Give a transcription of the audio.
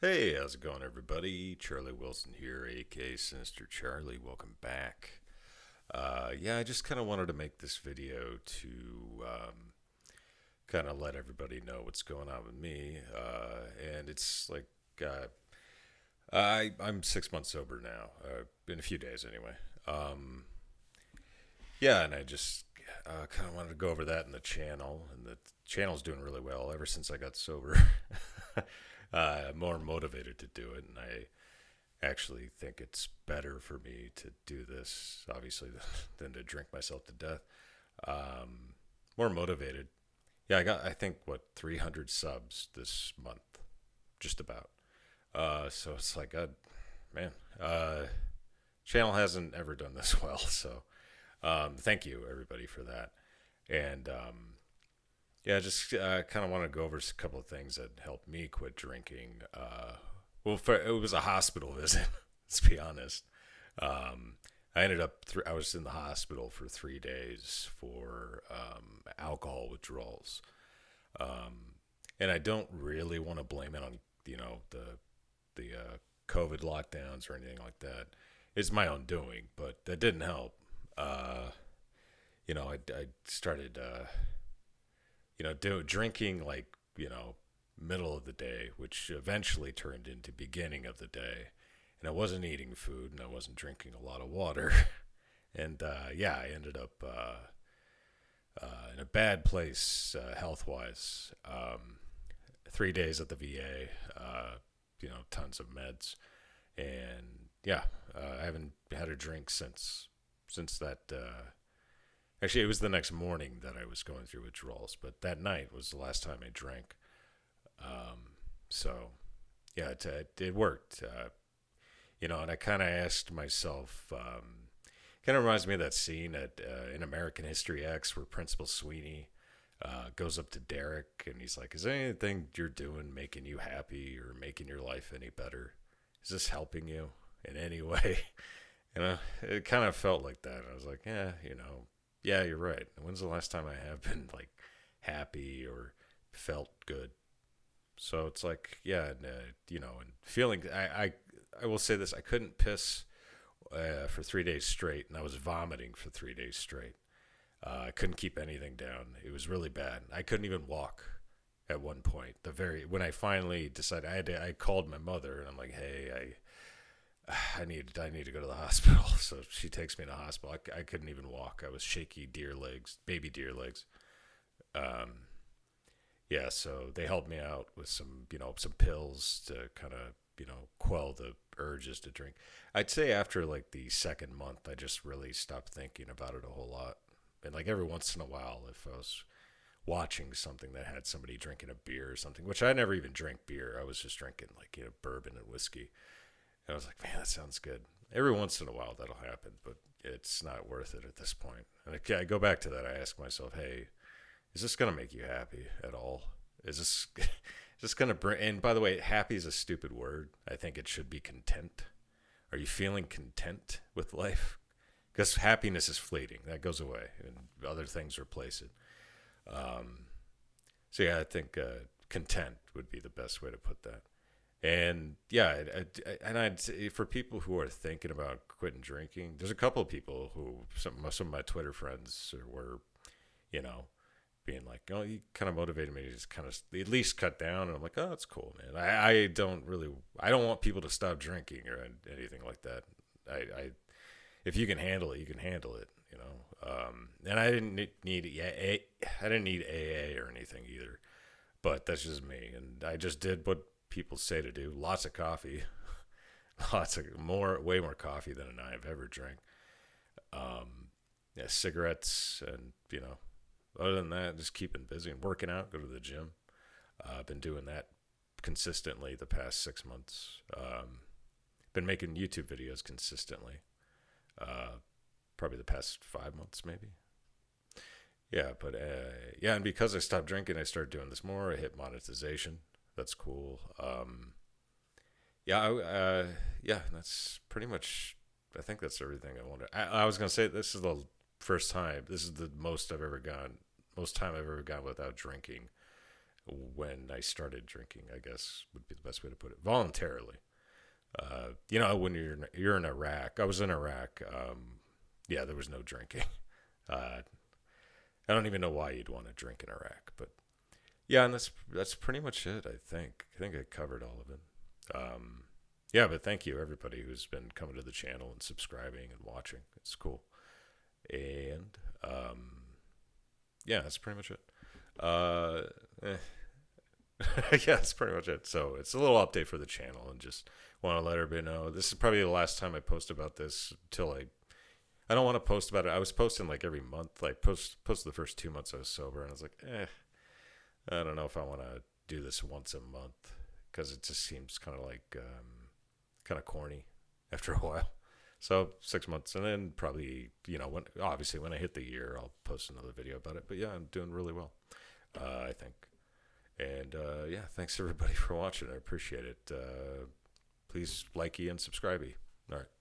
Hey, how's it going, everybody? Charlie Wilson here, aka Sinister Charlie. Welcome back. I just kind of wanted to make this video to kind of let everybody know what's going on with me. And it's like I'm 6 months sober now, in a few days anyway. Um, and I just kind of wanted to go over that in the channel, and the channel's doing really well ever since I got sober. I'm more motivated to do it, and I actually think it's better for me to do this, obviously, than to drink myself to death. Um, More motivated. Yeah, I think, what, 300 subs this month, just about. So it's like, man, channel hasn't ever done this well. So thank you, everybody, for that. And just kind of want to go over a couple of things that helped me quit drinking. It was a hospital visit. Let's be honest. Um, I ended up. I was in the hospital for 3 days for alcohol withdrawals, um, and I don't really want to blame it on the COVID lockdowns or anything like that. It's my own doing, but that didn't help. I started drinking like middle of the day, which eventually turned into beginning of the day. And I wasn't eating food and I wasn't drinking a lot of water. And I ended up in a bad place health wise. 3 days at the VA, tons of meds. And I haven't had a drink since that. Actually, it was the next morning that I was going through withdrawals, but that night was the last time I drank. So, it worked. And I kind of asked myself, kind of reminds me of that scene in American History X where Principal Sweeney goes up to Derek and he's like, "Is there anything you're doing making you happy or making your life any better? Is this helping you in any way?" It kind of felt like that. I was like, yeah, you're right. When's the last time I have been like happy or felt good? So it's like, and feeling. I will say this: I couldn't piss for 3 days straight, and I was vomiting for 3 days straight. I couldn't keep anything down. It was really bad. I couldn't even walk at one point. When I finally decided, I called my mother, and I'm like, "Hey, I need to go to the hospital." So she takes me to the hospital. I couldn't even walk. I was shaky deer legs, baby deer legs. Um, so they helped me out with some pills to kind of, quell the urges to drink. I'd say after like the second month, I just really stopped thinking about it a whole lot. And like every once in a while, if I was watching something that had somebody drinking a beer or something, which I never even drank beer, I was just drinking like, bourbon and whiskey. And I was like, man, that sounds good. Every once in a while that'll happen, but it's not worth it at this point. And I go back to that. I ask myself, hey, is this gonna make you happy at all? Is this is this gonna bring? And by the way, happy is a stupid word. I think it should be content. Are you feeling content with life? Because happiness is fleeting. That goes away, and other things replace it. Um, I think content would be the best way to put that. And and I'd say for people who are thinking about quitting drinking, there's a couple of people who some of my Twitter friends were, you know, being like, "Oh, you kind of motivated me to just kind of at least cut down." And I'm like, "Oh, that's cool, man. I don't want people to stop drinking or anything like that. I If you can handle it, you can handle it, you know." And I didn't need I didn't need AA or anything either, but that's just me. And I just did what people say to do. Lots of coffee, way more coffee than I've ever drank. Cigarettes, and other than that, just keeping busy and working out. Go to the gym. I've been doing that consistently the past 6 months. Been making YouTube videos consistently. Probably the past 5 months, maybe. And because I stopped drinking, I started doing this more. I hit monetization. That's cool. Yeah, that's pretty much. I think that's everything I wanted. I was gonna say this is the first time. This is the most time I've ever gone without drinking when I started drinking, I guess would be the best way to put it. Voluntarily. When you're in Iraq, I was in Iraq. Yeah, there was no drinking. Uh, I don't even know why you'd want to drink in Iraq, but yeah, and that's pretty much it. I think I covered all of it. Yeah, but thank you everybody who's been coming to the channel and subscribing and watching. It's cool. And yeah, that's pretty much it. Uh, eh. Yeah, that's pretty much it. So it's a little update for the channel, and just want to let everybody know this is probably the last time I post about this till I don't want to post about it. I was posting like every month, like post the first 2 months I was sober, and I was like, I don't know if I want to do this once a month because it just seems kind of like kind of corny after a while. So 6 months, and then probably when I hit the year, I'll post another video about it. But yeah, I'm doing really well, I think. And yeah, thanks everybody for watching. I appreciate it. Please like and subscribe. All right.